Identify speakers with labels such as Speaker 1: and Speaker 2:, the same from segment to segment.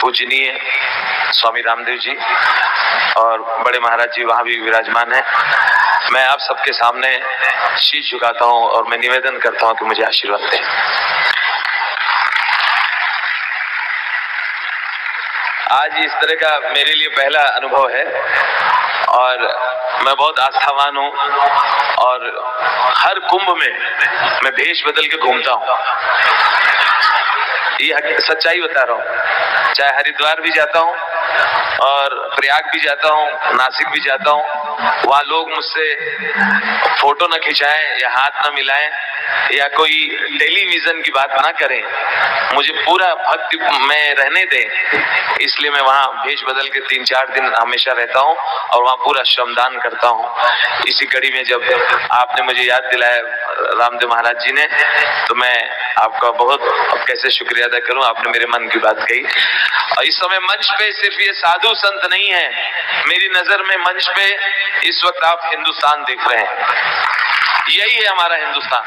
Speaker 1: पूजनीय स्वामी रामदेव जी और बड़े महाराज जी वहां भी विराजमान हैं। मैं आप सबके सामने शीश झुकाता हूं और मैं निवेदन करता हूं कि मुझे आशीर्वाद दें। आज इस तरह का मेरे लिए पहला अनुभव है और मैं बहुत आस्थावान हूं और हर कुंभ में मैं भेष बदल के घूमता हूं। ये सच्चाई बता रहा हूं। चाहे हरिद्वार भी जाता हूं और प्रयाग भी जाता हूं, नासिक भी जाता हूं, वहां लोग मुझसे फोटो न खिंचाएं या हाथ न मिलाएं या कोई टेलीविजन की बात ना करें, मुझे पूरा भक्ति में रहने दें, इसलिए मैं वहां भेष बदल के 3-4 दिन हमेशा रहता हूं और वहां पूरा श्रमदान करता हूं। इसी कड़ी में जब आपने मुझे याद दिलाया रामदेव महाराज जी ने, तो मैं आपका बहुत कैसे शुक्रिया अदा करूं। आपने मेरे मन की बात कही और इस समय मंच पे सिर्फ ये साधु संत नहीं है, मेरी नजर में मंच पे इस वक्त आप हिंदुस्तान देख रहे हैं। यही है हमारा हिंदुस्तान।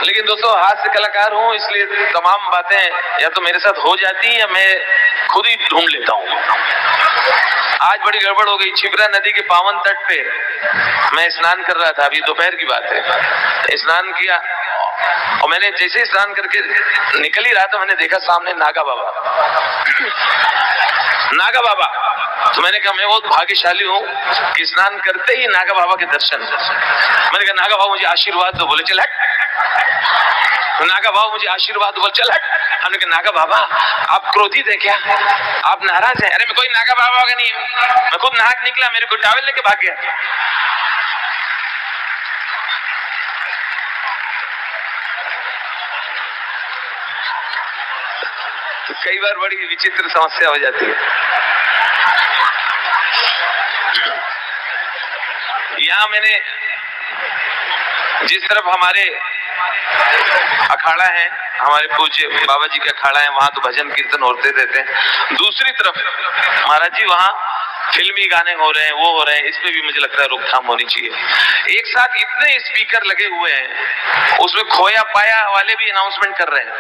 Speaker 1: लेकिन दोस्तों, हास्य कलाकार हूं, इसलिए तमाम बातें या तो मेरे साथ हो जाती हैं या मैं खुद ही ढूंढ लेता हूं। आज बड़ी गड़बड़ हो गई। छिबरा नदी के पावन तट पे मैं स्नान कर रहा था, अभी दोपहर की बात है। स्नान किया और मैंने जैसे स्नान करके निकल ही रहा था, मैंने देखा सामने नागा बाबा। नागा बाबा, तो मैंने कहा मैं बहुत भाग्यशाली हूँ कि स्नान करते ही नागा बाबा के दर्शन। मैंने कहा नागा बाबा मुझे आशीर्वाद दो। बोले चल हट। तो नागा बाबा मुझे आशीर्वाद दो। बोले चल हट। हमने कहा नागा बाबा आप क्रोधित है क्या, आप नाराज हैं? अरे मैं कोई नागा बाबा का नहीं हूँ, मैं खुद नहा के निकला, मेरे को टॉवेल लेके भाग गया। तो कई बार बड़ी विचित्र समस्या हो जाती है। यहाँ मैंने जिस तरफ हमारे अखाड़ा है, हमारे पूज्य बाबा जी का अखाड़ा है, वहां तो भजन कीर्तन होते रहते हैं। दूसरी तरफ महाराज जी वहां फिल्मी गाने हो रहे हैं, वो हो रहे हैं। इस पे भी मुझे लगता है रोकथाम होनी चाहिए। एक साथ इतने स्पीकर लगे हुए हैं, उसमें खोया पाया वाले भी अनाउंसमेंट कर रहे हैं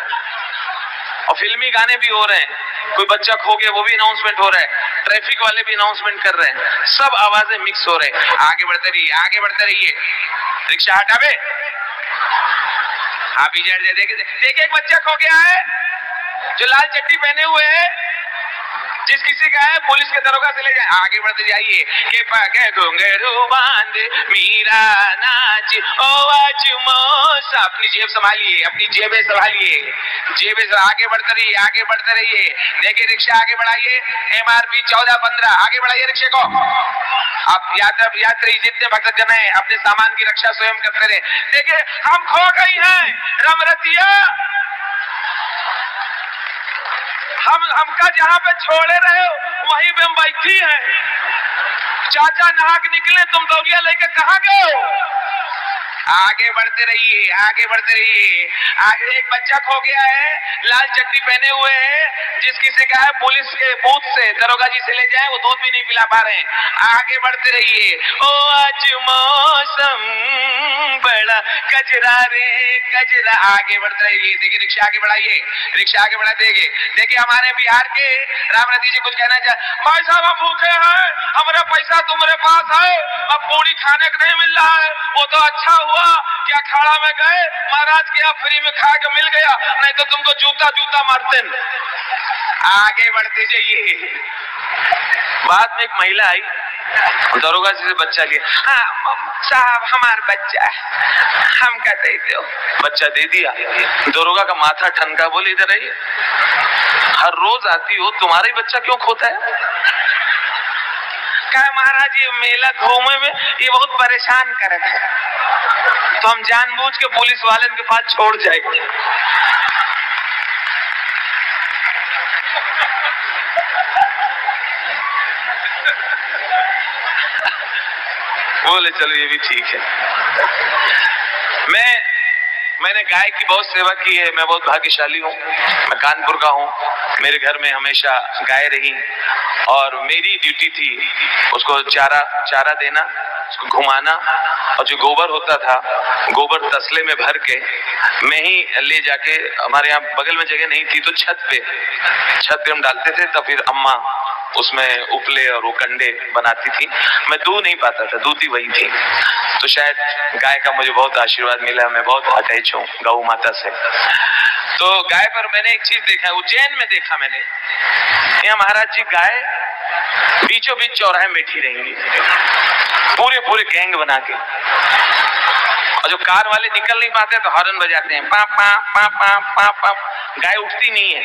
Speaker 1: और फिल्मी गाने भी हो रहे हैं। कोई बच्चा खो गया वो भी अनाउंसमेंट हो रहा है, ट्रैफिक वाले भी अनाउंसमेंट कर रहे हैं, सब आवाजें मिक्स हो रहे हैं। आगे बढ़ते रहिए, आगे बढ़ते रहिए, रिक्शा हटावे, आप इधर देखिए एक बच्चा खो गया है जो लाल चट्टी पहने हुए है, जिस किसी का है पुलिस के दरोगा से ले जाए। आगे बढ़ते जाइए के पाके घुंघरू बांध मीरा नाच ओ आज मौस। अपनी जेब संभालिए, अपनी जेबें संभालिए, जेबें से आगे बढ़ते रहिए, आगे बढ़ते रहिए। देखिए रिक्शा आगे बढ़ाइए, MRP 14-15, आगे बढ़ाइए रिक्शे को। आप यात्री जितने भक्त जन है अपने सामान की रक्षा स्वयं करते रहे। देखिए हम खो गई हैं रमरतिया, हमका जहां पे छोड़े रहे हो वहीं पे हम बैठी हैं। चाचा नहा के निकले, तुम दौड़िया लेके कहां गए हो? आगे बढ़ते रहिए, आगे बढ़ते रहिए। आगे एक बच्चा खो गया है, लाल चट्टी पहने हुए है, जिस किसी का है पुलिस के बूथ से दरोगा जी से ले जाए, वो दूध भी नहीं पिला पा रहे हैं। आगे बढ़ते रहिए। ओ आज मौसम बड़ा कजरा रे कजरा। आगे बढ़ते रहिए। देखिए रिक्शा आगे बढ़ाइए, रिक्शा आगे बढ़ा देंगे। देखिए हमारे बिहार के रामरती जी कुछ कहना चाह, भाई साहब हम भूखे हैं, हमारा पैसा तुम्हारे पास है, अब पूरी खाने को नहीं मिल रहा है। वो तो अच्छा हुआ कि अखाड़ा में गए, महाराज के यहाँ फ्री में खा के मिल गया, नहीं तो तुमको जूता जूता मारते। आगे बढ़ते जाइए। बाद में एक महिला आई, दरोगा जी से बच्चा लिया। हाँ साहब हमारा बच्चा हमका दे दो। बच्चा दे दिया। दरोगा का माथा ठनका, बोले इधर आइए, हर रोज आती हो, तुम्हारा ही बच्चा क्यों खोता है? कहा महाराज ये मेला घूमे में ये बहुत परेशान करता है, तो हम जानबूझ के पुलिस वाले के पास छोड़ जाएंगे। बोले चलो ये भी ठीक है। मैंने गाय की बहुत सेवा की है, मैं बहुत भाग्यशाली हूँ। मैं कानपुर का हूँ, मेरे घर में हमेशा गाय रही और मेरी ड्यूटी थी उसको चारा देना, उसको घुमाना, और जो गोबर होता था गोबर तसले में भर के मैं ही ले जाके, हमारे यहाँ बगल में जगह नहीं थी तो छत पे हम डालते थे, तब फिर अम्मा उसमें उपले और वो कंडे बनाती थी। मैं दूध नहीं पाता था, दूध ही वही थी। तो शायद गाय का मुझे बहुत आशीर्वाद मिला, मैं बहुत अटैच हूँ गौ माता से। तो गाय पर मैंने एक चीज देखा, उज्जैन में देखा मैंने, यहाँ महाराज जी गाय बीचों बीच चौराहे में बैठी रहेंगी, पूरे गैंग बना के, और जो कार वाले निकल नहीं पाते तो हॉर्न बजाते हैं, पा पा पा पा पा पा। गाय उठती नहीं है,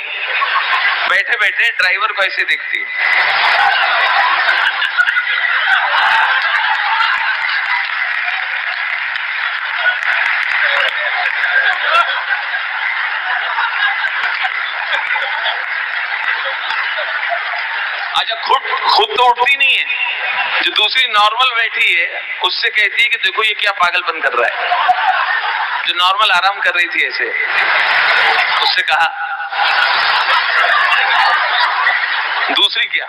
Speaker 1: बैठे बैठे ड्राइवर को ऐसे देखती है। अच्छा, खुद तो उठती नहीं है, जो दूसरी नॉर्मल बैठी है उससे कहती है कि देखो ये क्या पागलपन कर रहा है। जो नॉर्मल आराम कर रही थी ऐसे, उससे कहा, दूसरी क्या,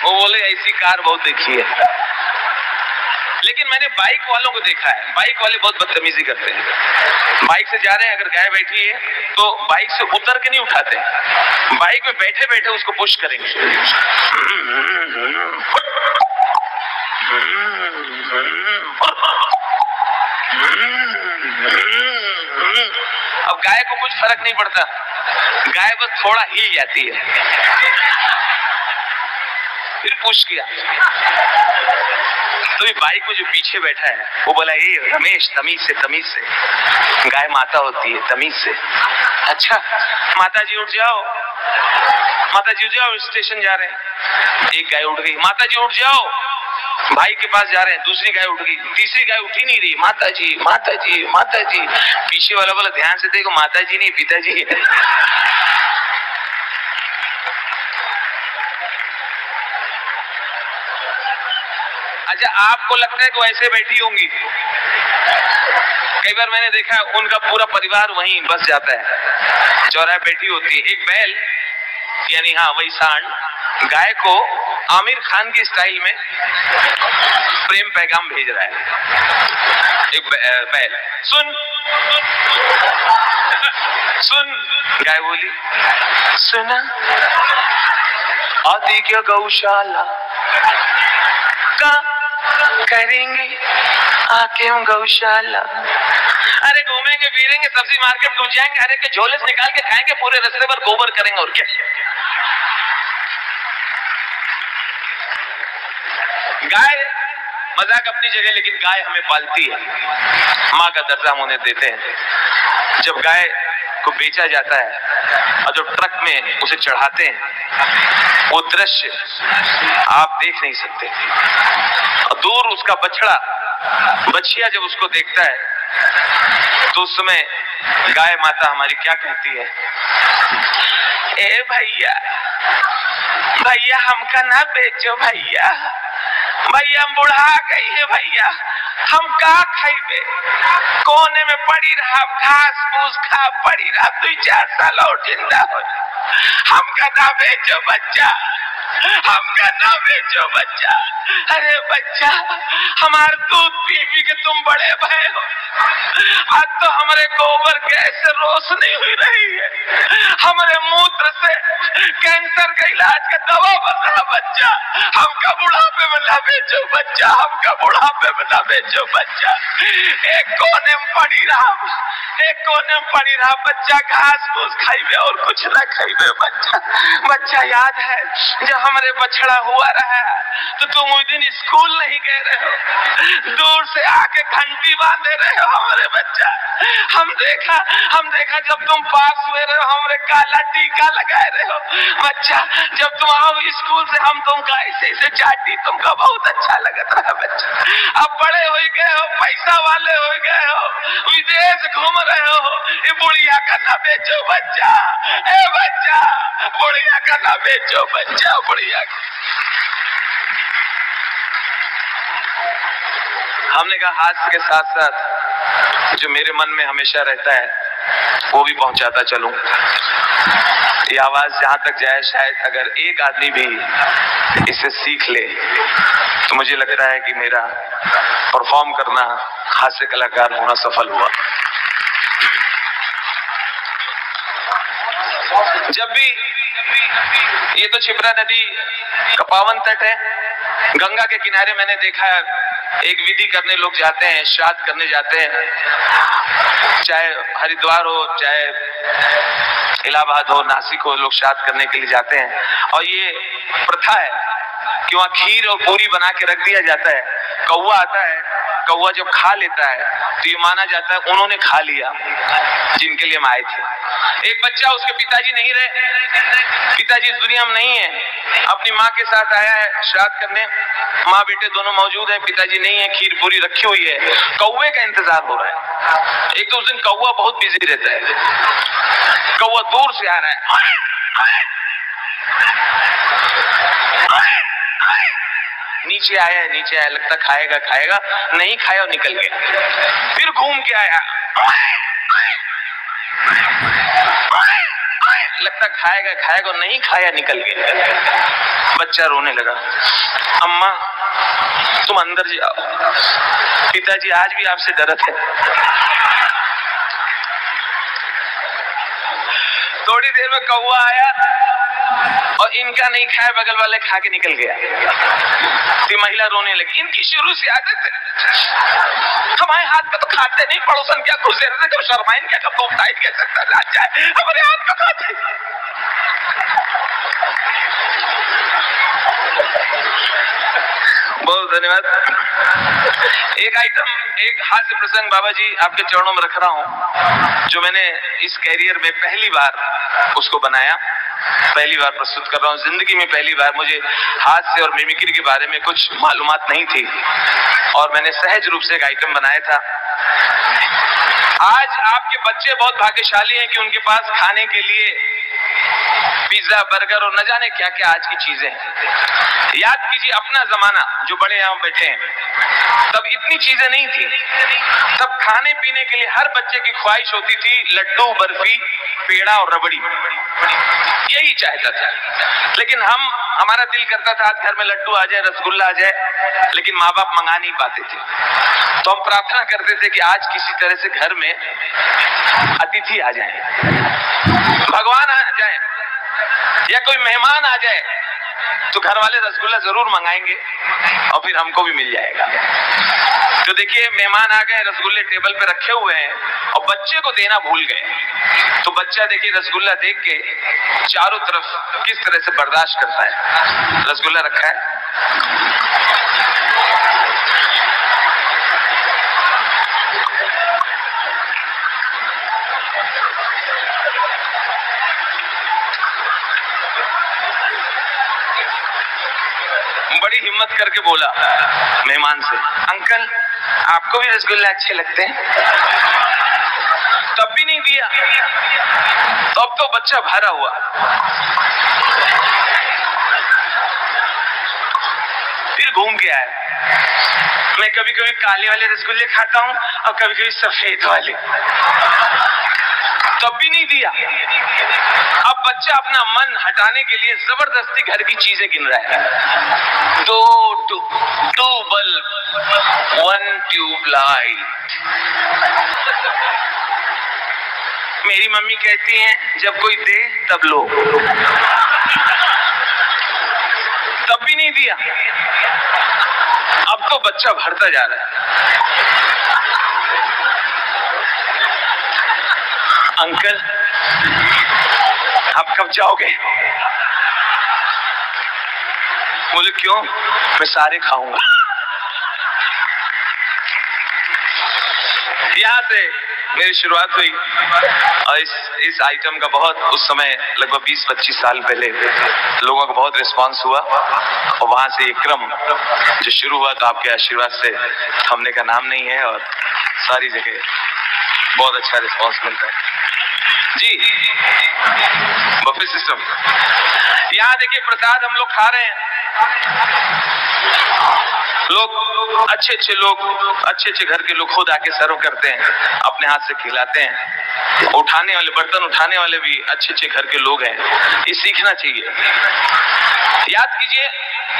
Speaker 1: वो बोले ऐसी कार बहुत देखी है। लेकिन मैंने बाइक वालों को देखा है, बाइक वाले बहुत बदतमीजी करते हैं। बाइक से जा रहे हैं, अगर गाय बैठी है तो बाइक से उतर के नहीं उठाते, बाइक में बैठे बैठे उसको पुश करेंगे। अब गाय को कुछ फर्क नहीं पड़ता, गाय बस थोड़ा हिल जाती है, फिर पुश किया। तो ये बाइक में जो पीछे बैठा है वो बोला, ये रमेश तमीज से, गाय माता होती है तमीज से। अच्छा माता जी उठ जाओ, स्टेशन जा रहे हैं, एक गाय उठ गई, माता जी उठ जाओ, भाई के पास जा रहे हैं, दूसरी गाय उठ गई, तीसरी गाय उठी नहीं रही, माता जी। पीछे वाला बोला, ध्यान से देखो, माता जी नहीं पिताजी है। अच्छा, आपको लगता है कि वैसे बैठी होंगी? कई बार मैंने देखा उनका पूरा परिवार वहीं बस जाता है, चौराहे बैठी होती है। एक बैल, यानी हाँ वही सांड, गाय को आमिर खान की स्टाइल में प्रेम पैगाम भेज रहा है। एक बैल, सुन, गाय बोली, सुना आदि क्या गौशाला का करेंगे आके हम गौशाला। अरे घूमेंगे फिरेंगे, सब्जी मार्केट घुस जाएंगे, अरे के झोले से निकाल के खाएंगे, पूरे रास्ते पर गोबर करेंगे, और क्या। गाय मजाक अपनी जगह, लेकिन गाय हमें पालती है, माँ का दर्जा हम उन्हें देते हैं। जब गाय को बेचा जाता है और जब ट्रक में उसे चढ़ाते हैं, वो दृश्य आप देख नहीं सकते। और दूर उसका बछिया जब उसको देखता है तो उस समय गाय माता हमारी क्या कहती है, ए भैया हमका ना बेचो भैया, हम बुढ़ा गई है भैया, हम का खाइबे, कोने में पड़ी रहा, घास फूस खा पड़ी रहा, 2-4 साल और जिंदा हो, हमका ना बेचो बच्चा, हमका ना बेचो बच्चा। अरे बच्चा, हमारे दूध पी पी के तुम बड़े भय हो, आज तो हमारे गोबर गैस से रोशनी हुई रही है, हमारे मूत्र से कैंसर का इलाज का दवा बन रहा बच्चा, हमका बुढ़ापे में ना बेचो बच्चा, हमका बुढ़ापे में ना बेचो बच्चा। एक कोने में पड़ी रहा बच्चा, घास फूस खाइबे और कुछ ना खाइबे बच्चा। याद है जब हमारे बछड़ा हुआ रहा तो तुम उस दिन स्कूल नहीं गए रहे हो, दूर से आके घंटी बांधे रहे हो हमारे बच्चा। हम देखा जब तुम पास हुए रहे हो, हमारे काला टीका लगाए रहे हो बच्चा। जब तुम आओ स्कूल से हम तुमका ऐसे चाटी, तुमका बहुत अच्छा लगता है बच्चा। अब बड़े हो गए हो, पैसा वाले हो गए हो, विदेश घूम रहे हो, ये बुढ़िया का ना बेचो बच्चा, ए बच्चा बुढ़िया का ना बेचो बच्चा, बुढ़िया। हमने कहा हास्य के साथ साथ जो मेरे मन में हमेशा रहता है वो भी पहुंचाता चलूं। ये आवाज जहां तक जाए, शायद अगर एक आदमी भी इसे सीख ले तो मुझे लगता है कि मेरा परफॉर्म करना, हास्य कलाकार होना सफल हुआ। जब भी ये तो क्षिप्रा नदी का पावन तट है, गंगा के किनारे मैंने देखा है एक विधि करने लोग जाते हैं, श्राद्ध करने जाते हैं, चाहे हरिद्वार हो, चाहे इलाहाबाद हो, नासिक हो, लोग श्राद्ध करने के लिए जाते हैं। और ये प्रथा है कि वहाँ खीर और पूरी बना के रख दिया जाता है। कौवा आता है, कौवा जब खा लेता है तो ये माना जाता है उन्होंने खा लिया जिनके लिए हम आए थे। एक बच्चा, उसके पिताजी नहीं रहे, पिताजी इस दुनिया में नहीं है, अपनी माँ के साथ आया है श्राद्ध करने, माँ बेटे दोनों मौजूद हैं, पिताजी नहीं है, खीर पूरी रखी हुई है, कौवे का इंतजार हो रहा है। एक तो उस दिन कौवा बहुत बिजी रहता है, कौवा दूर से आ रहा है, नीचे आया, लगता खाएगा खाएगा, नहीं खाया और निकल गया। फिर घूम के आया, लगता खाएगा और नहीं खाया, निकल गया। बच्चा रोने लगा, अम्मा तुम अंदर जाओ, पिताजी आज भी आपसे डरते हैं। थोड़ी देर में कौवा आया और इनका नहीं खाया, बगल वाले खा के निकल गया। तो महिला रोने लगी, इनकी शुरू से आदत है, हमारे हाथ का तो खाते नहीं, पड़ोसन क्या घुसे रहते, कब शर्माइन क्या, कब बोलताइन क्या सकता जान जाए, हमारे हाथ का खाते। बहुत धन्यवाद। एक आइटम, एक हास्य प्रसंग बाबा जी आपके चरणों में रख रहा हूं, जो मैंने इस कैरियर में पहली बार उसको बनाया, पहली बार प्रस्तुत कर रहा हूं। जिंदगी में पहली बार मुझे हास्य और मिमिक्री के बारे में कुछ मालूमात नहीं थी और मैंने सहज रूप से एक आइटम बनाया था। आज आपके बच्चे बहुत भाग्यशाली हैं कि उनके पास खाने के लिए पिज्जा, बर्गर और न जाने क्या क्या आज की चीजें। याद कीजिए अपना जमाना, जो बड़े यहाँ बैठे हैं, तब इतनी चीजें नहीं थी। तब खाने पीने के लिए हर बच्चे की ख्वाहिश होती थी लड्डू, बर्फी, पेड़ा और रबड़ी, यही चाहता था। लेकिन हमारा दिल करता था आज घर में लड्डू आ जाए, रसगुल्ला आ जाए, लेकिन माँ बाप मंगा नहीं पाते थे। तो हम प्रार्थना करते थे कि आज किसी तरह से घर में अतिथि आ जाए, भगवान आ जाए या कोई मेहमान आ जाए, तो घर वाले रसगुल्ला जरूर मंगाएंगे और फिर हमको भी मिल जाएगा। तो देखिए मेहमान आ गए, रसगुल्ले टेबल पे रखे हुए हैं और बच्चे को देना भूल गए। तो बच्चा देखिए रसगुल्ला देख के चारों तरफ किस तरह से बर्दाश्त करता है। रसगुल्ला रखा है, बड़ी हिम्मत करके बोला मेहमान से, अंकल आपको भी रसगुल्ला अच्छे लगते हैं? तब भी नहीं दिया। तो अब तो बच्चा भरा हुआ, फिर घूम के आया, मैं कभी कभी काले वाले रसगुल्ले खाता हूं और कभी कभी सफेद वाले, तब भी नहीं दिया। अब बच्चा अपना मन हटाने के लिए जबरदस्ती घर की चीजें गिन रहा है, 2 बल्ब, 1 ट्यूबलाइट। मेरी मम्मी कहती हैं जब कोई दे तब लो, तब भी नहीं दिया। अब तो बच्चा भरता जा रहा है, अंकल आप कब जाओगे? बोले क्यों? मैं सारे खाऊंगा। यहाँ से मेरी शुरुआत हुई और इस आइटम का बहुत उस समय लगभग 20-25 साल पहले लोगों का बहुत रिस्पांस हुआ और वहां से एक क्रम जो शुरू हुआ, तो आपके आशीर्वाद से थमने का नाम नहीं है और सारी जगह बहुत अच्छा रिस्पांस मिलता है जी। बफे सिस्टम, यहाँ देखिए प्रसाद हम लोग खा रहे हैं, लोग अच्छे अच्छे घर के लोग खुद आके सर्व करते हैं, अपने हाथ से खिलाते हैं। उठाने वाले, बर्तन उठाने वाले भी अच्छे अच्छे घर के लोग हैं। ये सीखना चाहिए। याद कीजिए,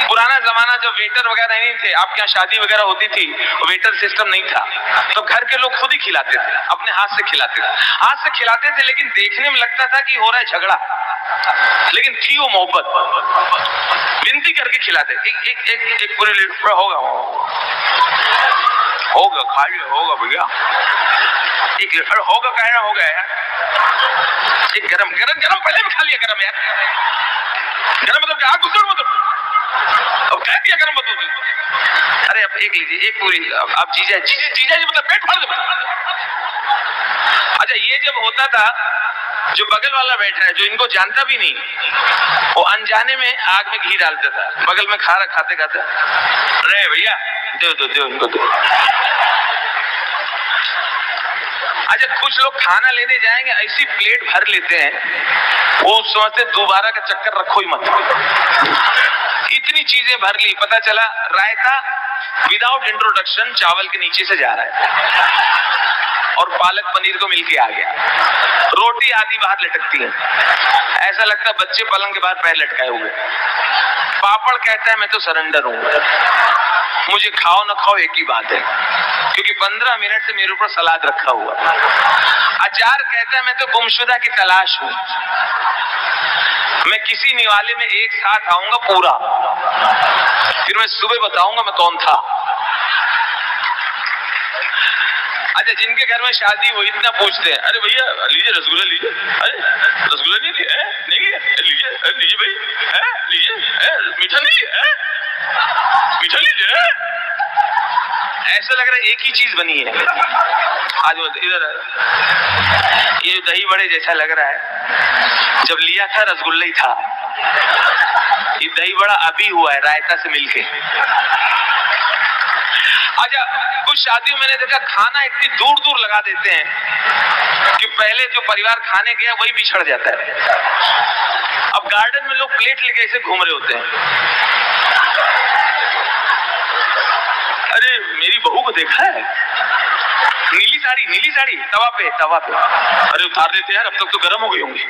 Speaker 1: पुराना जमाना जब वेटर वगैरह नहीं थे, आपके यहाँ शादी वगैरह होती थी, वेटर सिस्टम नहीं था, तो घर के लोग खुद ही खिलाते थे, अपने हाथ से खिलाते थे। हाथ से खिलाते थे, लेकिन देखने में लगता था कि हो रहा है झगड़ा, लेकिन थी वो मोहब्बत। विनती करके खिलाते, एक पूरी लीटर होगा खा लिया, होगा भैया, 1 लीटर होगा, कहना हो गया यार। एक गरम पहले भी खा लिया गरम यार। गरम मतलब क्या, गुस्सा मतलब अब कह दिया गरम मतलब। अरे अब एक लीजिए, एक पूरी। अब जीजा जी मतलब पेट भर दो। अच्छा, ये जब होता था, जो बगल वाला बैठा है, जो इनको जानता भी नहीं, वो अनजाने में आग में घी डालता था, बगल में खा रहा, खाते खाते, अरे भैया दो इनको दो। अच्छा, कुछ लोग खाना लेने जाएंगे, ऐसी प्लेट भर लेते हैं, वो सोचते दोबारा का चक्कर रखो ही मत। इतनी चीजें भर ली, पता चला रायता विदाउट इंट्रोडक्शन चावल के नीचे से जा रहा है और पालक पनीर को मिलके आ गया। रोटी आधी बाहर लटकती है, ऐसा लगता है बच्चे पलंग के बाहर पैर लटकाए हुए। पापड़ कहता है मैं तो सरेंडर हूं, मुझे खाओ ना खाओ एक ही बात है, क्योंकि 15 मिनट से मेरे ऊपर सलाद रखा हुआ। अचार कहता है मैं तो गुमशुदा की तलाश हूं, मैं किसी निवाले में एक साथ आऊंगा पूरा, फिर मैं सुबह बताऊंगा मैं कौन था। अच्छा, जिनके घर में शादी हो इतना पूछते हैं, अरे भैया लीजिए रसगुल्ला लीजिए, अरे रसगुल्ला नहीं लिया, नहीं लिया, लीजिए भाई, लीजिए, मीठा नहीं है, मीठा लीजिए। ऐसा लग रहा है एक ही चीज बनी है आज। इधर ये जो दही बड़े जैसा लग रहा है, जब लिया था रसगुल्ला ही था, ये दही बड़ा अभी हुआ है रायता से मिलके। अच्छा, कुछ शादियों में मैंने देखा खाना इतनी दूर दूर लगा देते हैं कि पहले जो परिवार खाने गया वही बिछड़ जाता है। अब गार्डन में लोग प्लेट लेके ऐसे घूम रहे होते हैं। अरे मेरी बहू को देखा है, नीली साड़ी तवा पे। अरे उतार देते यार, अब तक तो गर्म हो गई होंगी।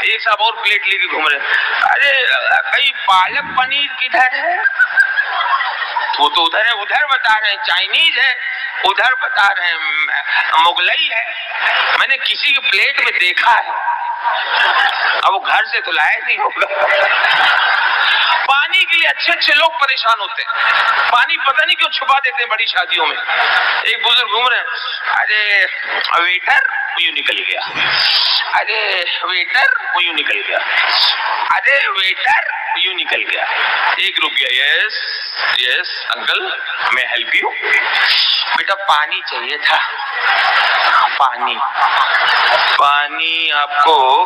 Speaker 1: एक साहब और प्लेट लेके घूम रहे, अरे भाई पालक पनीर किधर है? वो तो उधर है, उधर बता रहे हैं चाइनीज है, उधर बता रहे हैं मुगलई है। मैंने किसी की प्लेट में देखा है, अब वो घर से तो लाया नहीं होगा। पानी के लिए अच्छे अच्छे लोग परेशान होते हैं, पानी पता नहीं क्यों छुपा देते हैं बड़ी शादियों में। एक बुजुर्ग घूम रहे हैं, अरे वेटर यूं निकल गया, अरे वेटर यूं निकल गया, अरे वेटर यूं निकल गया। एक रुक गया, यस अंकल मैं हेल्प यू, बेटा पानी चाहिए था, पानी आपको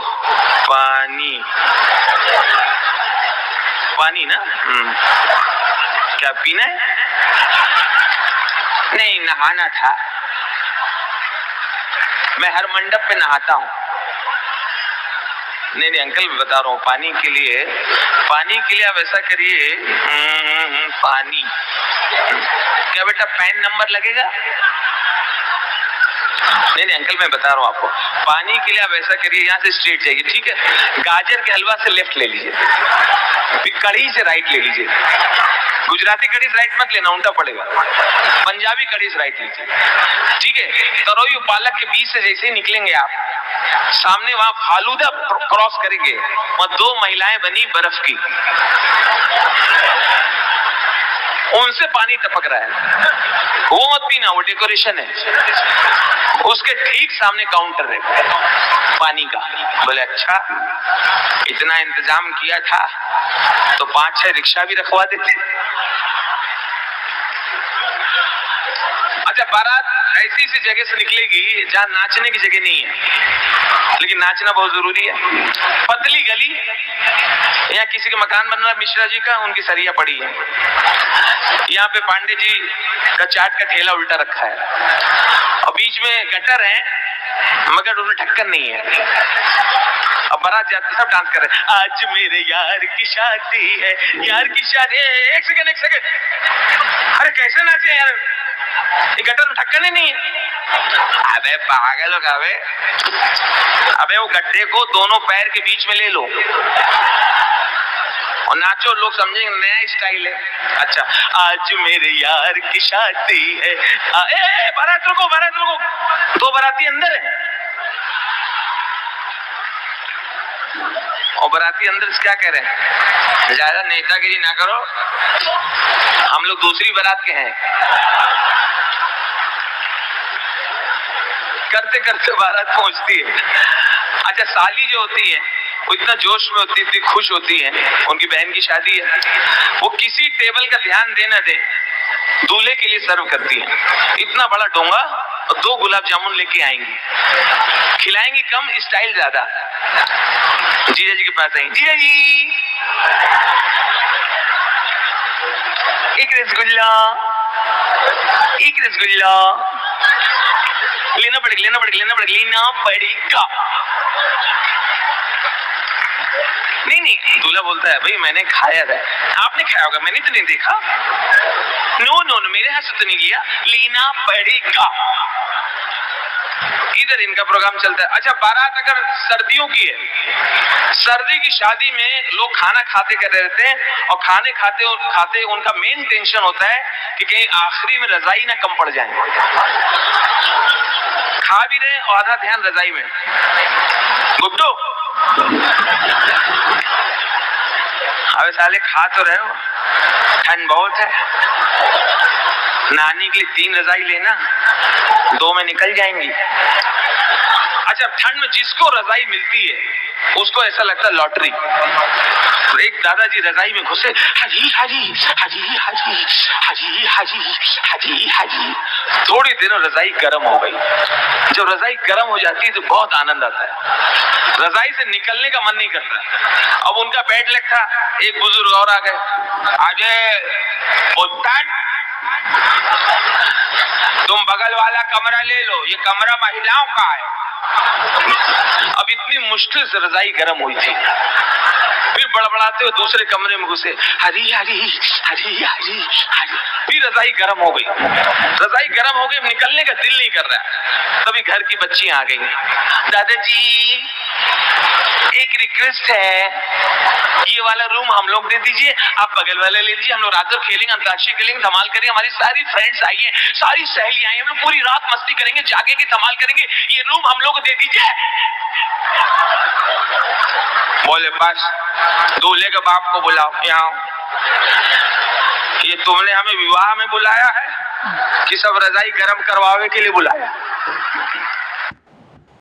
Speaker 1: पानी ना, क्या पीना है? नहीं नहाना था, मैं हर मंडप पे नहाता हूँ। नहीं अंकल बता रहा हूँ, पानी के लिए आप ऐसा करिए, पानी क्या बेटा पैन नंबर लगेगा? नहीं अंकल मैं बता रहा हूँ आपको, पानी के लिए आप ऐसा करिए, यहाँ से स्ट्रेट जाइए, ठीक है? गाजर के हलवा से लेफ्ट ले लीजिए, फिर कढ़ी से राइट ले लीजिए। गुजराती कढ़ी से राइट मत लेना, उल्टा पड़ेगा। पंजाबी कढ़ी से राइट लीजिए, ठीक है? तरोई पालक के बीच से जैसे ही निकलेंगे आप, सामने वहां फालूदा क्रॉस करेंगे, वहां 2 महिलाएं बनी बर्फ की, उनसे पानी टपक रहा है, वो मत पीना, वो डेकोरेशन है। उसके ठीक सामने काउंटर है पानी का। बोले अच्छा, इतना इंतजाम किया था तो 5-6 रिक्शा भी रखवा देते। अच्छा, बारात ऐसी जगह से निकलेगी जहां नाचने की जगह नहीं है, लेकिन नाचना बहुत जरूरी है। पतली गली, यहाँ किसी का मकान बन रहा, मिश्रा जी का, उनकी सरिया पड़ी है, यहाँ पे पांडे जी का चाट का ठेला उल्टा रखा है, और बीच में गटर है, मगर उसमें ढक्कन नहीं है। अब बारात जाती सब डांस कर रहे हैं, आज मेरे यार की शादी है, यार की शादी। एक सेकंड एक सेकंड, अरे कैसे नाचे यार, ये गटर में ढक्कन ही नहीं है। अबे पागल हो गए, अबे वो गड्ढे को दोनों पैर के बीच में ले लो और नाचो, लोग समझेंगे नया स्टाइल है। अच्छा, आज मेरे यार की शादी है। बारात रुको, बारात रुको, दो बाराती अंदर है और बाराती अंदर से क्या कह रहे हैं, ज्यादा नेतागिरी ना करो, हम लोग दूसरी बारात के हैं। करते करते बारात पहुंचती है। अच्छा, साली जो होती है वो इतना जोश में होती है, इतनी खुश होती है, उनकी बहन की शादी है, वो किसी टेबल का ध्यान देना दे, दूल्हे के लिए सर्व करती है। इतना बड़ा डोंगा और 2 गुलाब जामुन लेके आएंगी, खिलाएंगी कम, स्टाइल ज्यादा। जीजा जी के पास आएंगे, जीजा जी एक रसगुल्ला, एक रसगुल्ला, लेना पड़ेगा, लेना पड़ेगा, लेना पड़ेगा, लेना पड़ेगा। नहीं नहीं, दूल्हा बोलता है भाई मैंने खाया था। आपने खाया होगा, मैंने तो नहीं देखा। नो नो नो, मेरे हाथ से तो नहीं लिया, लेना पड़ेगा। इधर इनका प्रोग्राम चलता है। अच्छा, बारात अगर सर्दियों की है, सर्दी की शादी में लोग खाना खाते कर रहते हैं और खाने खाते और खाते उनका मेन टेंशन होता है कि कहीं आखिरी में रजाई ना कम पड़ जाए। खा भी रहे और आधा ध्यान रजाई में। गुड्डू, अबे साले खा तो रहे हो, ठंड बहुत है, नानी के लिए 3 रजाई लेना, 2 में निकल जाएंगी। अच्छा, ठंड में जिसको रजाई मिलती है उसको ऐसा लगता है लॉटरी। तो एक दादाजी रजाई में घुसे, हाजी हाजी हाजी हाजी हाजी हाजी हाजी हाजी। थोड़ी देर में रजाई गर्म हो गई। जब रजाई गर्म हो जाती है तो बहुत आनंद आता है, रजाई से निकलने का मन नहीं करता। अब उनका बेड लेग था, एक बुजुर्ग और आ गए, आगे उत्तर तुम बगल वाला कमरा ले लो, ये कमरा महिलाओं का है। अब इतनी मुश्किल से रजाई गर्म हुई थी, फिर बड़बड़ाते हुए दूसरे कमरे में घुसे, हरी हरी हरी हरी हरी। फिर रजाई गर्म हो गई, रजाई गर्म हो गई, निकलने का दिल नहीं कर रहा। तभी घर की बच्चियां आ गई, दादाजी एक रिक्वेस्ट है, ये वाला रूम हम लोग दे दीजिए, आप बगल वाला ले लीजिए, हम लोग रात भर खेलेंगे, अंताक्षरी खेलेंगे, धमाल करेंगे, हमारी सारी फ्रेंड्स आई हैं, सारी सहेली आई हैं, हम लोग पूरी रात मस्ती करेंगे, जागेंगे, धमाल करेंगे, ये रूम हम लोग दे दीजिए। बोले बस दूल्हे के बाप को बुलाओ यहाँ, ये तुमने हमें विवाह में बुलाया है कि सब रजाई गर्म करवावे के लिए बुलाया?